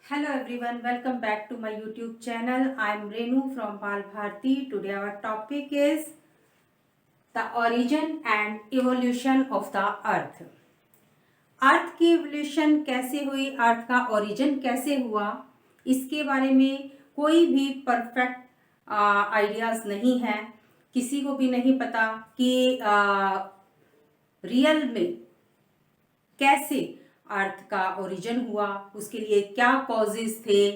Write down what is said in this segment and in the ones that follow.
Hello everyone, welcome back to my YouTube channel. I am Renu from Bal Bharti. Today our topic is the origin and evolution of the earth. अर्थ की evolution कैसे हुई, अर्थ का origin कैसे हुआ, इसके बारे में कोई भी परफेक्ट आइडियाज नहीं है। किसी को भी नहीं पता कि रियल में कैसे अर्थ का ओरिजिन हुआ, उसके लिए क्या कॉजेज थे,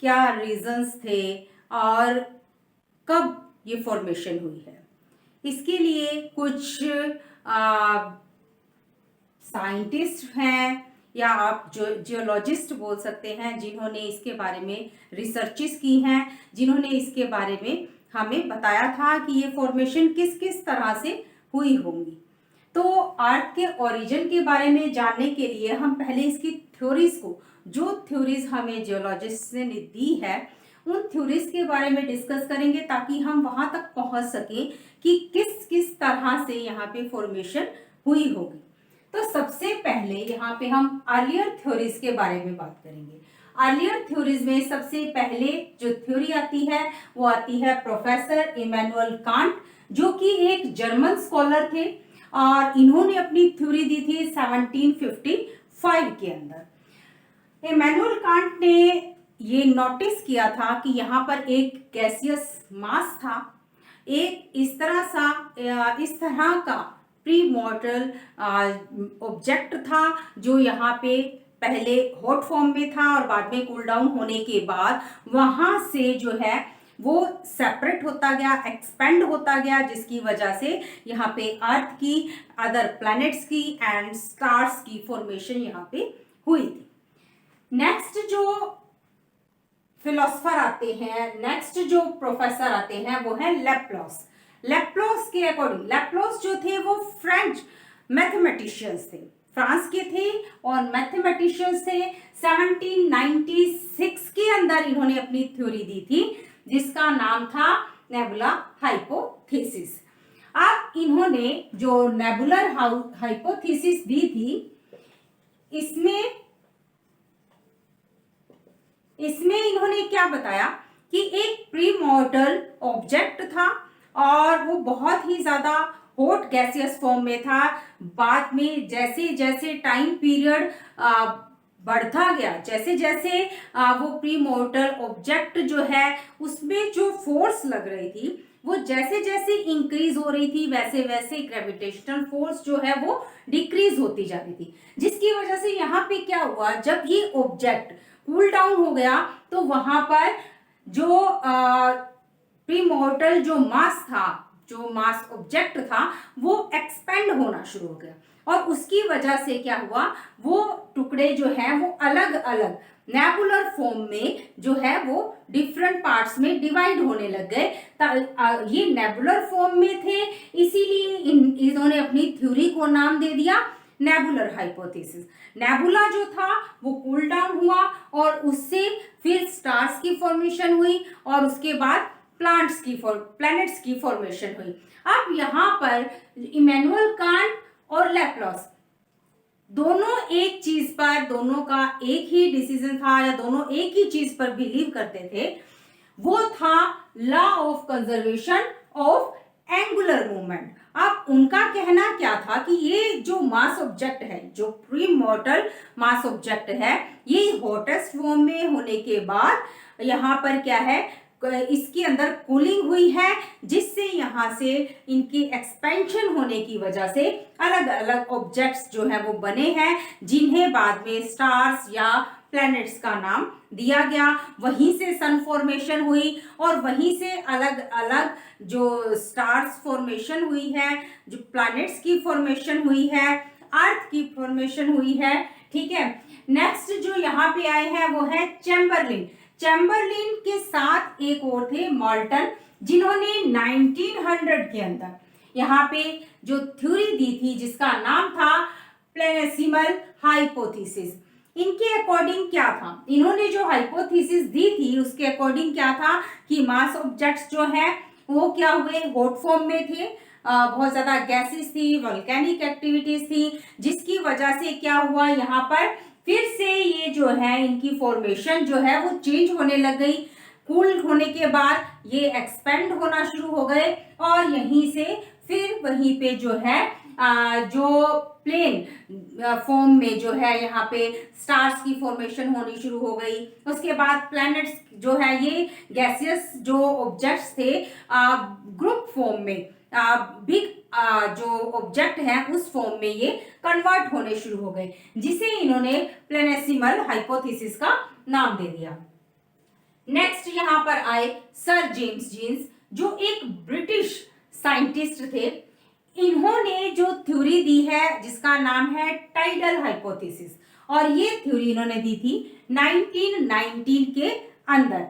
क्या रीजंस थे और कब ये फॉर्मेशन हुई है। इसके लिए कुछ साइंटिस्ट हैं या आप जो जियोलॉजिस्ट बोल सकते हैं, जिन्होंने इसके बारे में रिसर्चेस की हैं, जिन्होंने इसके बारे में हमें बताया था कि ये फॉर्मेशन किस किस तरह से हुई होंगी। तो अर्थ के ओरिजिन के बारे में जानने के लिए हम पहले इसकी थ्योरीज को, जो थ्योरीज हमें जियोलॉजिस्ट ने दी है, उन थ्योरीज के बारे में डिस्कस करेंगे ताकि हम वहां तक पहुंच सकें कि किस किस तरह से यहाँ पे फॉर्मेशन हुई होगी। तो सबसे पहले यहाँ पे हम अर्लियर थ्योरीज के बारे में बात करेंगे। अर्लियर थ्योरीज में सबसे पहले जो थ्योरी आती है वो आती है प्रोफेसर इमैनुअल कांट, जो कि एक जर्मन स्कॉलर थे और इन्होंने अपनी थ्योरी दी थी 1755 के अंदर। इमैनुअल कांट ने ये नोटिस किया था कि यहाँ पर एक गैसियस मास था, एक इस तरह का प्री मॉर्टल ऑब्जेक्ट था जो यहाँ पे पहले हॉट फॉर्म में था और बाद में कूल डाउन होने के बाद वहां से जो है वो सेपरेट होता गया, एक्सपेंड होता गया, जिसकी वजह से यहाँ पे अर्थ की, अदर प्लैनेट्स की एंड स्टार्स की फॉर्मेशन यहाँ पे हुई थी। नेक्स्ट जो फिलोसफर आते हैं, नेक्स्ट जो प्रोफेसर आते हैं वो है लेप्लॉस। लेप्लॉस के अकॉर्डिंग, लेप्लॉस जो थे वो फ्रेंच मैथमेटिशियंस थे, फ्रांस के थे और मैथमेटिशियंस थे। 1796 के अंदर इन्होंने अपनी थ्योरी दी थी जिसका नाम था नेबुला हाइपोथेसिस। अब इन्होंने जो नेबुलर हाइपोथेसिस दी थी, इसमें इन्होंने क्या बताया कि एक प्री मॉर्टल ऑब्जेक्ट था और वो बहुत ही ज्यादा हॉट गैसियस फॉर्म में था। बाद में जैसे जैसे टाइम पीरियड बढ़ता गया, जैसे जैसे वो प्री मॉर्टल ऑब्जेक्ट जो है उसमें जो फोर्स लग रही थी वो जैसे जैसे इंक्रीज हो रही थी, वैसे वैसे ग्रेविटेशनल फोर्स जो है वो डिक्रीज होती जा रही थी, जिसकी वजह से यहाँ पे क्या हुआ, जब ये ऑब्जेक्ट कूल डाउन हो गया तो वहां पर जो प्रीमॉर्टल जो मास था, जो मास ऑब्जेक्ट था, वो एक्सपेंड होना शुरू हो गया और उसकी वजह से क्या हुआ, वो टुकड़े जो है वो अलग अलग नेबुलर फॉर्म में जो है वो डिफरेंट पार्ट्स में डिवाइड होने लग गए। ये नेबुलर फॉर्म में थे, इसीलिए इन्होंने अपनी थ्योरी को नाम दे दिया नेबुलर हाइपोथेसिस। नेबुला जो था वो कूल डाउन हुआ और उससे फिर स्टार्स की फॉर्मेशन हुई और उसके बाद प्लैनेट्स की फॉर्मेशन हुई। अब यहाँ पर इमैनुअल कांट और लेप्लॉस दोनों एक चीज पर, दोनों का एक ही डिसीजन था या दोनों एक ही चीज पर बिलीव करते थे, वो था law of conservation of angular movement. अब उनका कहना क्या था कि ये जो मास ऑब्जेक्ट है, जो प्री मॉर्टल मास ऑब्जेक्ट है, ये हॉटेस्ट फॉर्म में होने के बाद यहाँ पर क्या है, इसके अंदर कूलिंग हुई है, जिससे यहाँ से इनकी एक्सपेंशन होने की वजह से अलग अलग ऑब्जेक्ट्स जो है वो बने हैं, जिन्हें बाद में स्टार्स या प्लैनेट्स का नाम दिया गया। वहीं से सन फॉर्मेशन हुई और वहीं से अलग अलग जो स्टार्स फॉर्मेशन हुई है, जो प्लैनेट्स की फॉर्मेशन हुई है, अर्थ की फॉर्मेशन हुई है। ठीक है, नेक्स्ट जो यहाँ पे आए हैं वो है चैम्बरलिन। चैम्बरलिन के साथ एक और थे मॉल्टन, जिन्होंने 1900 के अंदर यहाँ पे जो थ्योरी दी थी जिसका नाम था प्लेनेसिमल हाइपोथेसिस। इनके अकॉर्डिंग क्या था, इन्होंने जो हाइपोथेसिस दी थी उसके अकॉर्डिंग क्या था कि मास ऑब्जेक्ट्स जो है वो क्या हुए, हॉट फॉर्म में थे, बहुत ज्यादा गैसेस थी, वोल्केनिक एक्टिविटीज थी, जिसकी वजह से क्या हुआ, यहाँ पर फिर से ये जो है इनकी फॉर्मेशन जो है वो चेंज होने लग गई। कूल होने के बाद ये एक्सपेंड होना शुरू हो गए और यहीं से फिर वहीं पे जो है जो प्लेन फॉर्म में जो है यहाँ पे स्टार्स की फॉर्मेशन होनी शुरू हो गई। उसके बाद प्लैनेट्स जो है ये गैसियस जो ऑब्जेक्ट्स थे ग्रुप फॉर्म में बिग जो ऑब्जेक्ट है उस फॉर्म में ये कन्वर्ट होने शुरू हो गए, जिसे इन्होंने प्लेनेसिमल हाइपोथेसिस का नाम दे दिया। नेक्स्ट यहाँ पर आए सर जेम्स जीन्स, जो एक ब्रिटिश साइंटिस्ट थे। इन्होंने जो थ्योरी दी है जिसका नाम है टाइडल हाइपोथेसिस, और ये थ्योरी इन्होंने दी थी 1919 के अंदर।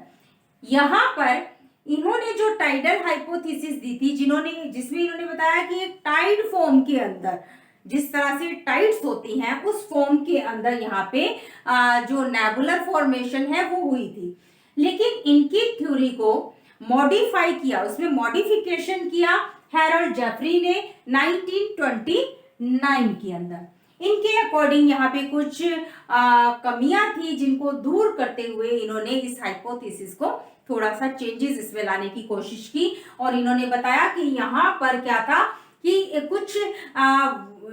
यहाँ पर इन्होंने जो टाइडल हाइपोथेसिस दी थी जिसमें इन्होंने बताया कि एक टाइड फॉर्म के अंदर जिस तरह से टाइड्स होती हैं उस फॉर्म के अंदर यहाँ पे जो नेबुलर फॉर्मेशन है वो हुई थी। लेकिन इनकी थ्योरी को मॉडिफाई किया, उसमें मॉडिफिकेशन किया हैरोल्ड जेफरी ने 1929 के अंदर। इनके अकॉर्डिंग यहाँ पे कुछ कमियां थी जिनको दूर करते हुए इन्होंने इस हाइपोथेसिस को थोड़ा सा चेंजेस इसमें लाने की कोशिश की, और इन्होंने बताया कि यहाँ पर क्या था कि कुछ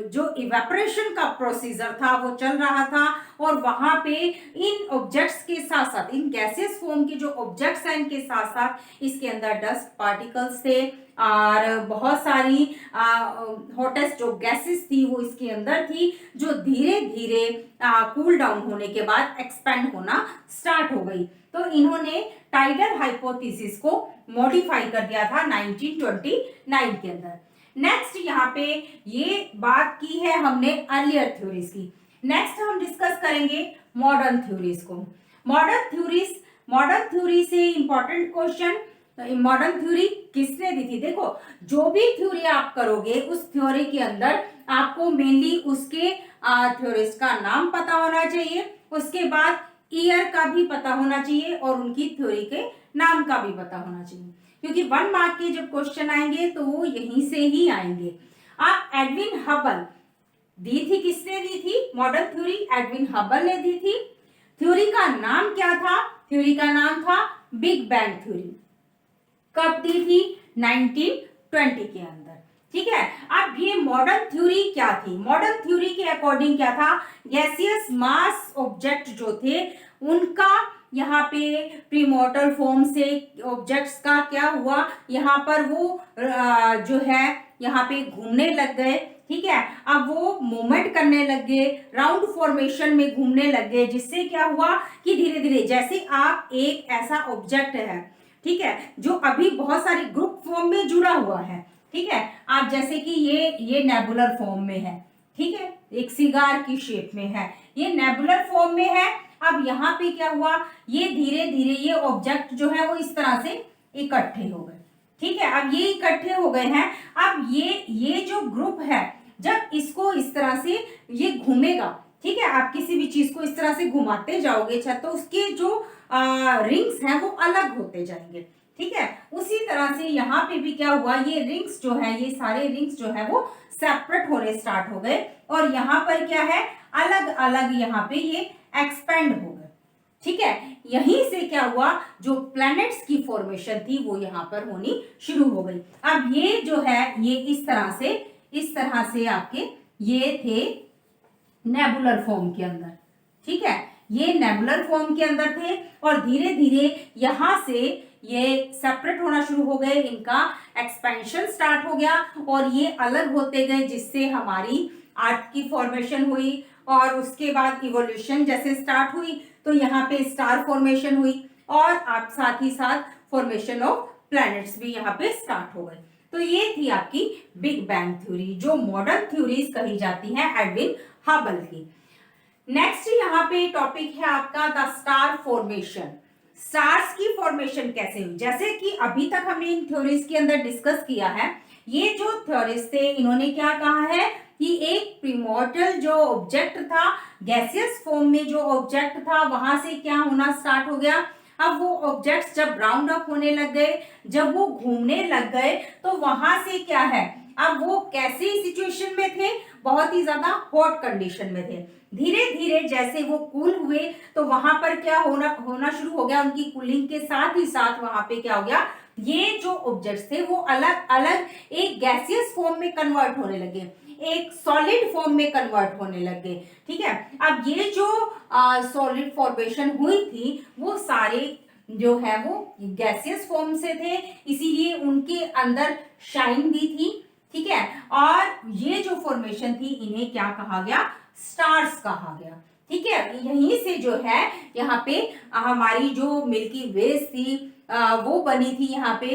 जो इवेपोरेशन का प्रोसीजर था वो चल रहा था, और वहां पे इन ऑब्जेक्ट्स के साथ साथ इन गैसियस फॉर्म के जो ऑब्जेक्ट्स हैं इनके साथ साथ इसके अंदर डस्ट पार्टिकल्स थे और बहुत सारी हॉटेस्ट जो गैसेस थी वो इसके अंदर थी, जो धीरे धीरे कूल डाउन होने के बाद एक्सपेंड होना स्टार्ट हो गई। तो इन्होंने टाइडल हाइपोथेसिस को मॉडिफाई कर दिया था 1929 के अंदर। नेक्स्ट यहाँ पे ये बात की है हमने अर्लियर थ्योरीज की। नेक्स्ट हम डिस्कस करेंगे मॉडर्न थ्योरीज को। मॉडर्न थ्योरी से इंपॉर्टेंट क्वेश्चन, मॉडर्न थ्योरी किसने दी थी? देखो, जो भी थ्योरी आप करोगे उस थ्योरी के अंदर आपको मेनली उसके थ्योरिस्ट का नाम पता होना चाहिए, उसके बाद ईयर का भी पता होना चाहिए और उनकी थ्योरी के नाम का भी पता होना चाहिए, क्योंकि 1 मार्क के जब क्वेश्चन आएंगे तो वो यहीं से ही आएंगे। एडविन हबल दी थी, किसने दी थी मॉडर्न थ्योरी? एडविन हबल ने दी थी। थ्योरी का नाम क्या था? थ्योरी का नाम था बिग बैंग थ्योरी। कब दी थी? 1920 के अंदर। ठीक है, अब ये मॉडर्न थ्योरी क्या थी? मॉडर्न थ्योरी के अकॉर्डिंग क्या था? गैसियस मास ऑब्जेक्ट जो थे उनका यहाँ पे प्रीमॉर्टल फॉर्म से ऑब्जेक्ट्स का क्या हुआ, यहाँ पर वो जो है यहाँ पे घूमने लग गए। ठीक है, अब वो मूवमेंट करने लग गए, राउंड फॉर्मेशन में घूमने लग गए, जिससे क्या हुआ कि धीरे धीरे जैसे आप एक ऐसा ऑब्जेक्ट है, ठीक है, जो अभी बहुत सारे ग्रुप फॉर्म में जुड़ा हुआ है। ठीक है, आप जैसे कि ये नेबुलर फॉर्म में है, ठीक है, एक सिगार की शेप में है, ये नेबुलर फॉर्म में है। अब यहाँ पे क्या हुआ, ये धीरे धीरे ये ऑब्जेक्ट जो है वो इस तरह से इकट्ठे हो गए। ठीक है, अब ये इकट्ठे हो गए हैं। अब ये जो ग्रुप है, जब इसको इस तरह से ये घूमेगा, ठीक है, आप किसी भी चीज को इस तरह से घुमाते जाओगे तो उसके जो रिंग्स हैं वो अलग होते जाएंगे। ठीक है, उसी तरह से यहाँ पे भी क्या हुआ, ये रिंग्स जो है, ये सारे रिंग्स जो है वो सेपरेट होने स्टार्ट हो गए, और यहाँ पर क्या है, अलग अलग यहाँ पे ये एक्सपेंड हो गए। ठीक है, यहीं से क्या हुआ, जो प्लैनेट्स की फॉर्मेशन थी वो यहाँ पर होनी शुरू हो गई। अब ये जो है ये इस तरह से आपके ये थे नेबुलर फॉर्म के अंदर। ठीक है, ये नेबुलर फॉर्म के अंदर थे और धीरे धीरे यहाँ से ये सेपरेट होना शुरू हो गए, इनका एक्सपेंशन स्टार्ट हो गया और ये अलग होते गए, जिससे हमारी अर्थ की फॉर्मेशन हुई, और उसके बाद इवोल्यूशन जैसे स्टार्ट हुई तो यहाँ पे स्टार फॉर्मेशन हुई, और आप साथ ही साथ फॉर्मेशन ऑफ प्लैनेट्स भी यहाँ पे स्टार्ट हो गए। तो ये थी आपकी बिग बैंग थ्योरी, जो मॉडर्न थ्योरीज कही जाती हैं एडविन हबल की। नेक्स्ट यहाँ पे टॉपिक है आपका द स्टार फॉर्मेशन। स्टार्स की फॉर्मेशन कैसे हुई? जैसे कि अभी तक हमने इन थ्योरीज के अंदर डिस्कस किया है, ये जो थ्योरीज थे इन्होंने क्या कहा है कि एक प्रीमॉर्टल जो ऑब्जेक्ट था, गैसियस फॉर्म में जो ऑब्जेक्ट था, वहां से क्या होना स्टार्ट हो गया। अब वो ऑब्जेक्ट्स जब राउंड अप होने लग गए, जब वो घूमने लग गए, तो वहां से क्या है, अब वो कैसी सिचुएशन में थे, बहुत ही ज्यादा हॉट कंडीशन में थे, धीरे धीरे जैसे वो कूल हुए तो वहां पर क्या होना शुरू हो गया, उनकी कूलिंग के साथ ही साथ वहां पे क्या हो गया, ये जो ऑब्जेक्ट्स थे वो अलग अलग एक गैसियस फॉर्म में कन्वर्ट होने लगे, एक सॉलिड फॉर्म में कन्वर्ट होने लगे। ठीक है, अब ये जो सॉलिड फॉर्मेशन हुई थी वो सारे जो है वो गैसियस फॉर्म से थे, इसीलिए उनके अंदर शाइन भी थी। ठीक है, और ये जो फॉर्मेशन थी इन्हें क्या कहा गया, स्टार्स कहा गया। ठीक है, यहीं से जो है यहाँ पे हमारी जो मिल्की वेज थी वो बनी थी यहाँ पे,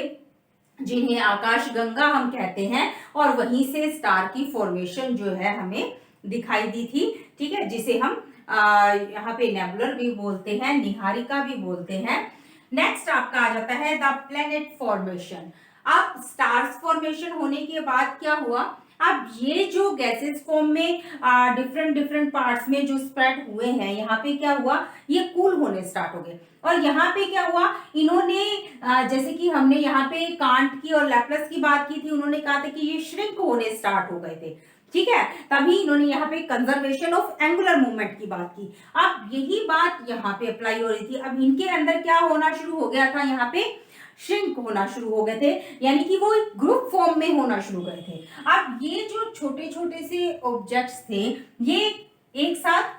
जिन्हें आकाश गंगा हम कहते हैं, और वहीं से स्टार की फॉर्मेशन जो है हमें दिखाई दी थी। ठीक है, जिसे हम यहाँ पे नेबुलर भी बोलते हैं, निहारिका भी बोलते हैं। नेक्स्ट आपका आ जाता है द प्लेनेट फॉर्मेशन। अब स्टार्स फॉर्मेशन होने के बाद क्या हुआ, अब ये जो गैसेस फॉर्म में डिफरेंट डिफरेंट पार्ट्स में जो स्प्रेड हुए हैं, यहाँ पे क्या हुआ, ये कूल होने स्टार्ट हो गए। और यहाँ पे क्या हुआ, इन्होंने जैसे कि हमने यहाँ पे कांट की और लैप्लस की बात की थी, उन्होंने कहा था कि ये श्रिंक होने स्टार्ट हो गए थे। ठीक है, तभी इन्होंने यहाँ पे कंजर्वेशन ऑफ एंगुलर मूवमेंट की बात की। अब यही बात यहाँ पे अप्लाई हो रही थी। अब इनके अंदर क्या होना शुरू हो गया था, यहाँ पे श्रिंक होना शुरू हो गए थे, यानी कि वो एक ग्रुप फॉर्म में होना शुरू गए थे। अब ये जो छोटे छोटे से ऑब्जेक्ट्स थे ये एक साथ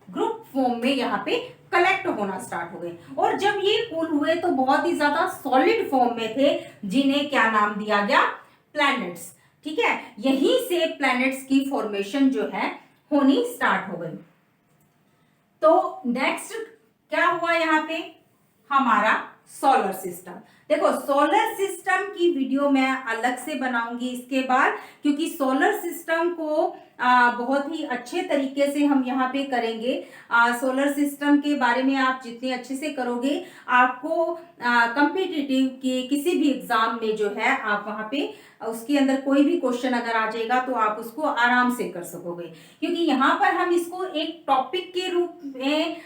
ग्रुप फॉर्म में यहाँ पे कलेक्ट होना स्टार्ट हो गए, और जब ये कूल हुए तो बहुत ही ज्यादा सॉलिड फॉर्म में थे, जिन्हें क्या नाम दिया गया, प्लैनेट्स। ठीक है, यहीं से प्लैनेट्स की फॉर्मेशन जो है होनी स्टार्ट हो गई। तो नेक्स्ट क्या हुआ यहाँ पे, हमारा सोलर सिस्टम। देखो सोलर सिस्टम की वीडियो मैं अलग से बनाऊंगी इसके बाद, क्योंकि सोलर सिस्टम को बहुत ही अच्छे तरीके से हम यहाँ पे करेंगे। सोलर सिस्टम के बारे में आप जितने अच्छे से करोगे, आपको कॉम्पिटिटिव के किसी भी एग्जाम में जो है आप वहाँ पे उसके अंदर कोई भी क्वेश्चन अगर आ जाएगा तो आप उसको आराम से कर सकोगे, क्योंकि यहाँ पर हम इसको एक टॉपिक के रूप में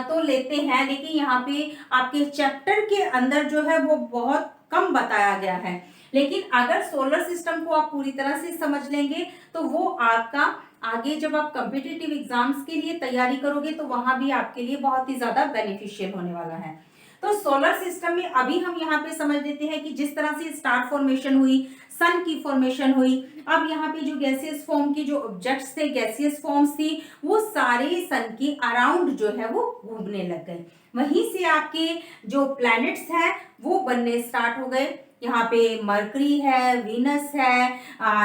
तो लेते हैं, लेकिन यहाँ पे आपके चैप्टर के अंदर जो है वो बहुत कम बताया गया है। लेकिन अगर सोलर सिस्टम को आप पूरी तरह से समझ लेंगे तो वो आपका आगे जब आप कॉम्पिटिटिव एग्जाम्स के लिए तैयारी करोगे तो वहां भी आपके लिए बहुत ही ज्यादा बेनिफिशियल होने वाला है। तो सोलर सिस्टम में अभी हम यहाँ पे समझ लेते हैं कि जिस तरह से स्टार फॉर्मेशन हुई, सन की फॉर्मेशन हुई, अब यहाँ पे जो गैसियस फॉर्म की जो ऑब्जेक्ट्स थे, गैसियस फॉर्म्स थी, वो सारे सन के अराउंड जो है वो घूमने लग गए। वहीं से आपके जो प्लैनेट्स हैं वो बनने स्टार्ट हो गए। यहाँ पे मरकरी है, वीनस है,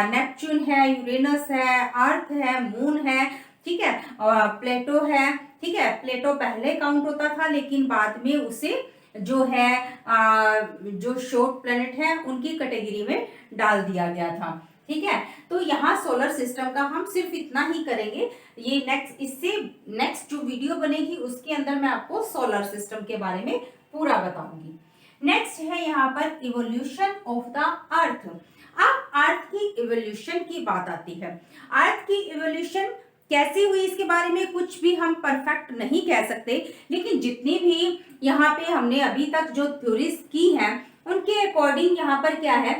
नेपच्यून है, यूरेनस है, अर्थ है, मून है। ठीक है, प्लेटो है। ठीक है, प्लेटो पहले काउंट होता था, लेकिन बाद में उसे जो है जो शॉर्ट प्लैनेट है उनकी कैटेगरी में डाल दिया गया था। ठीक है, तो यहाँ सोलर सिस्टम का हम सिर्फ इतना ही करेंगे। ये इससे नेक्स्ट जो वीडियो बनेगी उसके अंदर मैं आपको सोलर सिस्टम के बारे में पूरा बताऊंगी। नेक्स्ट है यहाँ पर इवोल्यूशन ऑफ द अर्थ। अब अर्थ की इवोल्यूशन की बात आती है। अर्थ की इवोल्यूशन कैसे हुई इसके बारे में कुछ भी हम परफेक्ट नहीं कह सकते, लेकिन जितनी भी यहाँ पे हमने अभी तक जो थ्योरीज की हैं उनके अकॉर्डिंग यहाँ पर क्या है,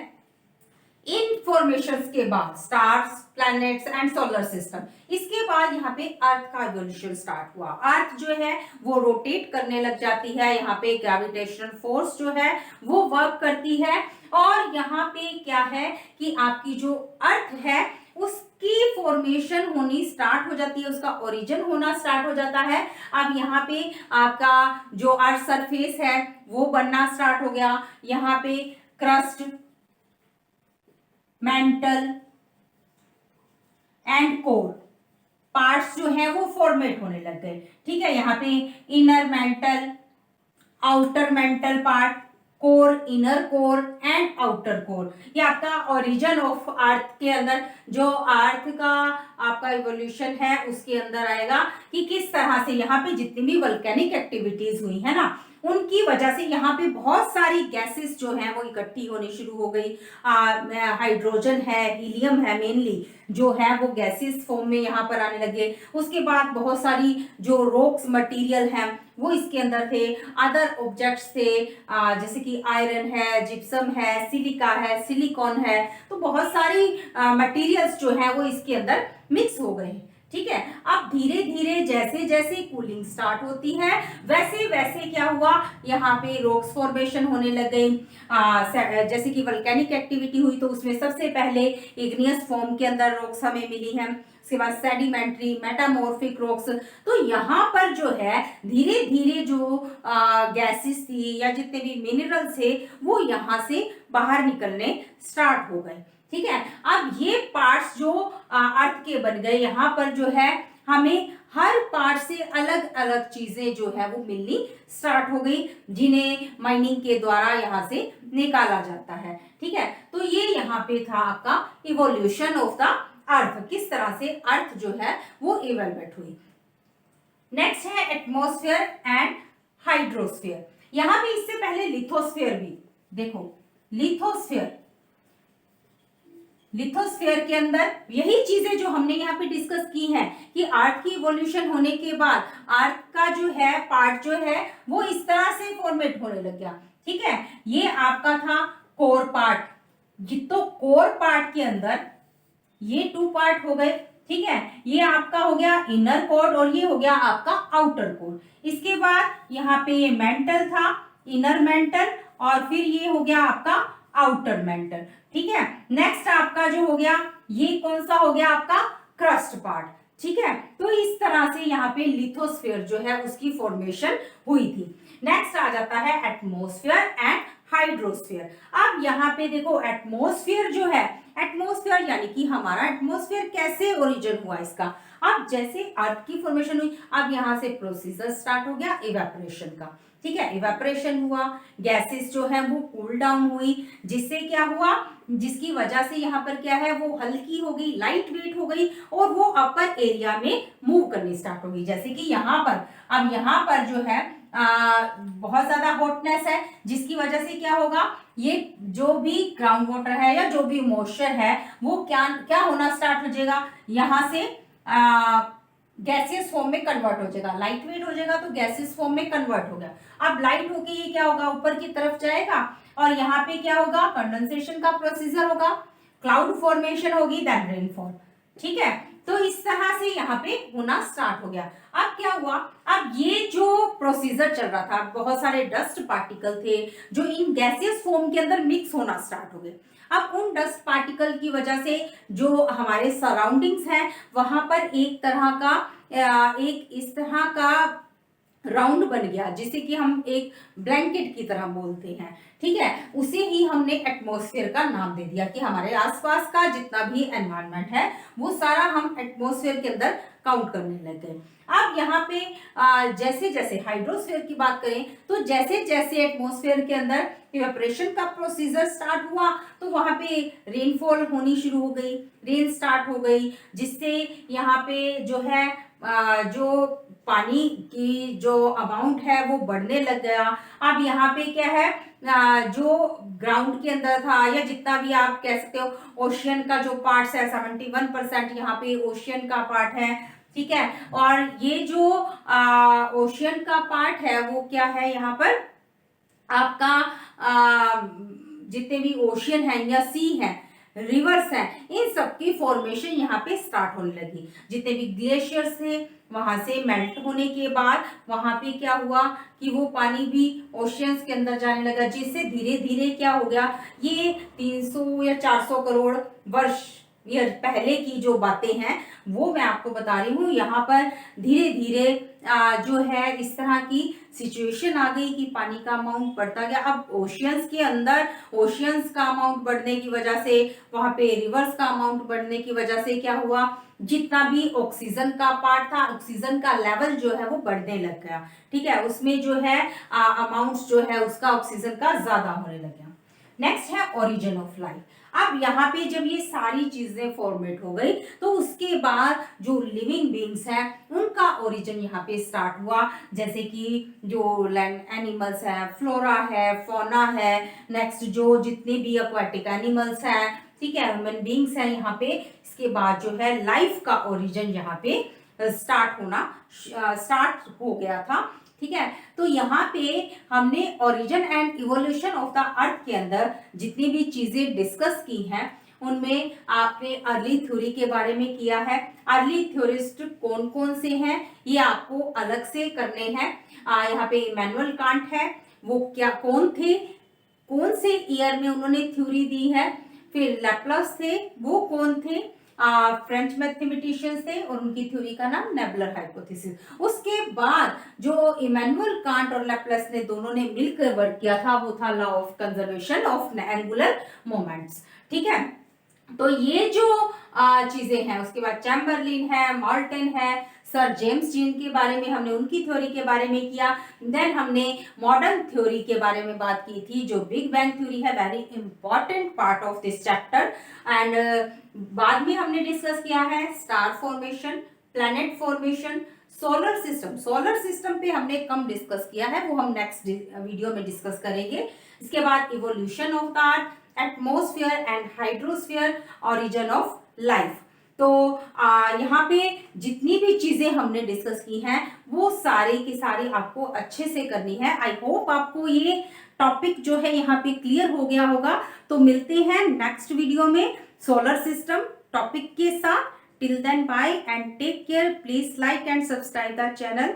इन फॉर्मेशंस के बाद stars, planets and solar system, इसके बाद यहाँ पे अर्थ का इवोल्यूशन स्टार्ट हुआ। अर्थ जो है वो रोटेट करने लग जाती है, यहाँ पे ग्रेविटेशनल फोर्स जो है वो वर्क करती है, और यहाँ पे क्या है कि आपकी जो अर्थ है उसकी फॉर्मेशन होनी स्टार्ट हो जाती है, उसका ओरिजिन होना स्टार्ट हो जाता है। अब यहाँ पे आपका जो अर्थ सरफेस है वो बनना स्टार्ट हो गया, यहाँ पे crust, mental and core parts जो है वो फॉर्मेट होने लग गए। ठीक है, यहाँ पे inner mental, outer mental part, core, inner core and outer core, ये आपका ओरिजिन ऑफ अर्थ के अंदर जो अर्थ का आपका इवोल्यूशन है उसके अंदर आएगा कि किस तरह से यहाँ पे जितनी भी वोल्केनिक एक्टिविटीज हुई है ना उनकी वजह से यहाँ पे बहुत सारी गैसेस जो हैं वो इकट्ठी होनी शुरू हो गई। हाइड्रोजन है, हीलियम है, मेनली जो है वो गैसेस फॉर्म में यहाँ पर आने लगे। उसके बाद बहुत सारी जो रॉक्स मटेरियल हैं वो इसके अंदर थे, अदर ऑब्जेक्ट्स थे जैसे कि आयरन है, जिप्सम है, सिलिका है, सिलिकॉन है, तो बहुत सारी मटेरियल्स जो है वो इसके अंदर मिक्स हो गए। ठीक है। अब धीरे धीरे जैसे जैसे कूलिंग स्टार्ट होती है वैसे वैसे क्या हुआ, यहाँ पे रॉक्स फॉर्मेशन होने लग गई। जैसे कि वल्केनिक एक्टिविटी हुई तो उसमें सबसे पहले इग्नियस फॉर्म के अंदर रॉक्स हमें मिली हैं, उसके बाद सेडिमेंट्री, मेटामॉर्फिक रॉक्स। तो यहाँ पर जो है धीरे धीरे जो गैसेस थी या जितने भी मिनरल्स थे वो यहाँ से बाहर निकलने स्टार्ट हो गए। ठीक है। अब ये पार्ट्स जो अर्थ के बन गए, यहाँ पर जो है हमें हर पार्ट से अलग अलग चीजें जो है वो मिलनी स्टार्ट हो गई, जिन्हें माइनिंग के द्वारा यहाँ से निकाला जाता है। ठीक है। तो ये यहाँ पे था आपका इवोल्यूशन ऑफ द अर्थ, किस तरह से अर्थ जो है वो इवोल्वेट हुई। नेक्स्ट है एटमॉस्फेयर एंड हाइड्रोस्फेयर। यहाँ पे इससे पहले लिथोस्फेयर भी देखो, लिथोस्फेयर के अंदर यही चीजें जो हमने यहाँ पे डिस्कस की हैं कि अर्थ की इवोल्यूशन होने के बाद अर्थ का जो है पार्ट जो है वो इस तरह से फॉर्मेट होने लग गया। ठीक है। ये आपका था कोर पार्ट, तो कोर पार्ट के अंदर ये 2 पार्ट हो गए। ठीक है। ये आपका हो गया इनर कोर और ये हो गया आपका आउटर कोर। इसके बाद यहाँ पे ये मेंटल था, इनर मेंटल, और फिर ये हो गया आपका आउटर मेंटल। ठीक है। नेक्स्ट आपका जो हो गया ये कौन सा हो गया आपका क्रस्ट पार्ट। ठीक है। तो इस तरह से यहाँ पे लिथोस्फेयर जो है उसकी फॉर्मेशन हुई थी। नेक्स्ट आ जाता है एटमॉस्फेयर एंड हाइड्रोस्फेयर। अब यहाँ पे देखो एटमॉस्फेयर जो है, एटमॉस्फेयर यानी कि हमारा एटमॉस्फेयर कैसे ओरिजिन हुआ इसका। अब जैसे अर्थ की फॉर्मेशन हुई, अब यहाँ से प्रोसीजर स्टार्ट हो गया इवेपोरेशन का। ठीक है। इवेपोरेशन हुआ, गैसेस जो है वो कूल डाउन हुई, जिससे क्या हुआ, जिसकी वजह से यहाँ पर क्या है वो हल्की हो गई, लाइट वेट हो गई और वो अपर एरिया में मूव करनी स्टार्ट हो गई। जैसे कि यहाँ पर, अब यहाँ पर जो है बहुत ज्यादा हॉटनेस है, जिसकी वजह से क्या होगा, ये जो भी ग्राउंड वाटर है या जो भी मॉइस्चर है वो क्या क्या होना स्टार्ट हो जाएगा, यहाँ से गैसियस फॉर्म में कन्वर्ट हो जाएगा, लाइट वेट हो जाएगा तो गैसियस फॉर्म में कन्वर्ट हो गया। अब लाइट होके ये क्या होगा, ऊपर की तरफ जाएगा और यहाँ पे क्या होगा, कंडेंसेशन का प्रोसीजर होगा, क्लाउड फॉर्मेशन होगी, देन रेनफॉल। ठीक है। तो इस तरह से यहाँ पे होना स्टार्ट हो गया। अब क्या हुआ, अब ये जो प्रोसीजर चल रहा था, बहुत सारे डस्ट पार्टिकल थे जो इन गैसियस फॉर्म के अंदर मिक्स होना स्टार्ट हो गए। अब उन डस्ट पार्टिकल की वजह से जो हमारे सराउंडिंग्स हैं वहां पर एक तरह का एक इस तरह का राउंड बन गया, जिसे कि हम एक ब्लैंकेट की तरह बोलते हैं। ठीक है। उसे ही हमने एटमॉस्फेयर का नाम दे दिया कि हमारे आसपास का जितना भी एनवायरनमेंट है वो सारा हम एटमॉस्फेयर के अंदर काउंट करने लग गए। अब यहाँ पे जैसे जैसे हाइड्रोस्फेयर की बात करें तो जैसे जैसे एटमॉस्फेयर के अंदर इवेपोरेशन का प्रोसीजर स्टार्ट हुआ तो वहां पे रेनफॉल होनी शुरू हो गई, रेन स्टार्ट हो गई, जिससे यहाँ पे जो है जो पानी की जो अमाउंट है वो बढ़ने लग गया। अब यहाँ पे क्या है, जो ग्राउंड के अंदर था या जितना भी आप कह सकते हो ओशियन का जो पार्ट है 71% यहाँ पे ओशियन का पार्ट है। ठीक है। और ये जो ओशियन का पार्ट है वो क्या है, यहाँ पर आपका जितने भी ओशियन है या सी है, रिवर्स हैं, इन सब की फॉर्मेशन यहाँ पे स्टार्ट होने लगी। जितने भी ग्लेशियर्स थे वहां से मेल्ट होने के बाद वहां पे क्या हुआ कि वो पानी भी ओशियंस के अंदर जाने लगा, जिससे धीरे धीरे क्या हो गया, ये 300 या 400 करोड़ वर्ष ये पहले की जो बातें हैं वो मैं आपको बता रही हूँ। यहाँ पर धीरे धीरे जो है इस तरह की सिचुएशन आ गई कि पानी का अमाउंट बढ़ता गया। अब ओशियंस के अंदर ओशियंस का अमाउंट बढ़ने की वजह से, वहां पे रिवर्स का अमाउंट बढ़ने की वजह से क्या हुआ, जितना भी ऑक्सीजन का पार्ट था, ऑक्सीजन का लेवल जो है वो बढ़ने लग गया। ठीक है। उसमें जो है अमाउंट जो है उसका ऑक्सीजन का ज्यादा होने लग गया। नेक्स्ट है ओरिजिन ऑफ लाइफ। अब यहाँ पे जब ये सारी चीजें फॉर्मेट हो गई तो उसके बाद जो लिविंग बींग्स हैं उनका ओरिजिन यहाँ पे स्टार्ट हुआ, जैसे कि जो लैंड एनिमल्स है, फ्लोरा है, फौना है, नेक्स्ट जो जितने भी एक्वाटिक एनिमल्स हैं, ठीक है, ह्यूमन बींग्स हैं यहाँ पे। इसके बाद जो है लाइफ का ओरिजिन यहाँ पे स्टार्ट हो गया था। ठीक है। तो यहाँ पे हमने origin and evolution of the earth के अंदर जितनी भी चीजें डिस्कस की हैं उनमें आपने अर्ली थ्योरी के बारे में किया है। अर्ली थ्योरिस्ट कौन कौन से हैं ये आपको अलग से करने हैं। यहाँ पे इमैनुअल कांट है, वो क्या कौन थे, कौन से ईयर में उन्होंने थ्योरी दी है। फिर लैप्लास थे, वो कौन थे, फ्रेंच मैथमेटिशियंस थे और उनकी थ्योरी का नाम नेबुलर हाइपोथेसिस। उसके बाद जो इमैनुअल कांट और लैप्लास ने दोनों ने मिलकर वर्क किया था वो था law of conservation of angular moments. ठीक है, तो ये जो चीजें हैं, उसके बाद चैम्बरलिन है, मार्टिन है, सर जेम्स जीन के बारे में हमने उनकी थ्योरी के बारे में किया। देन हमने मॉडर्न थ्योरी के बारे में बात की थी जो बिग बैंग थ्योरी है, very important part of this chapter. And बाद में हमने डिस्कस किया है star formation, planet formation, solar system. Solar system पे हमने कम डिस्कस किया है, वो हम नेक्स्ट वीडियो में डिस्कस करेंगे। इसके बाद evolution of the earth, atmosphere and hydrosphere, origin of life. तो यहाँ पे जितनी भी चीजें हमने डिस्कस की हैं वो सारी की सारी आपको अच्छे से करनी है। आई होप आपको ये टॉपिक जो है यहाँ पे क्लियर हो गया होगा। तो मिलते हैं नेक्स्ट वीडियो में सोलर सिस्टम टॉपिक के साथ। Till then bye and take care. Please like and subscribe the channel.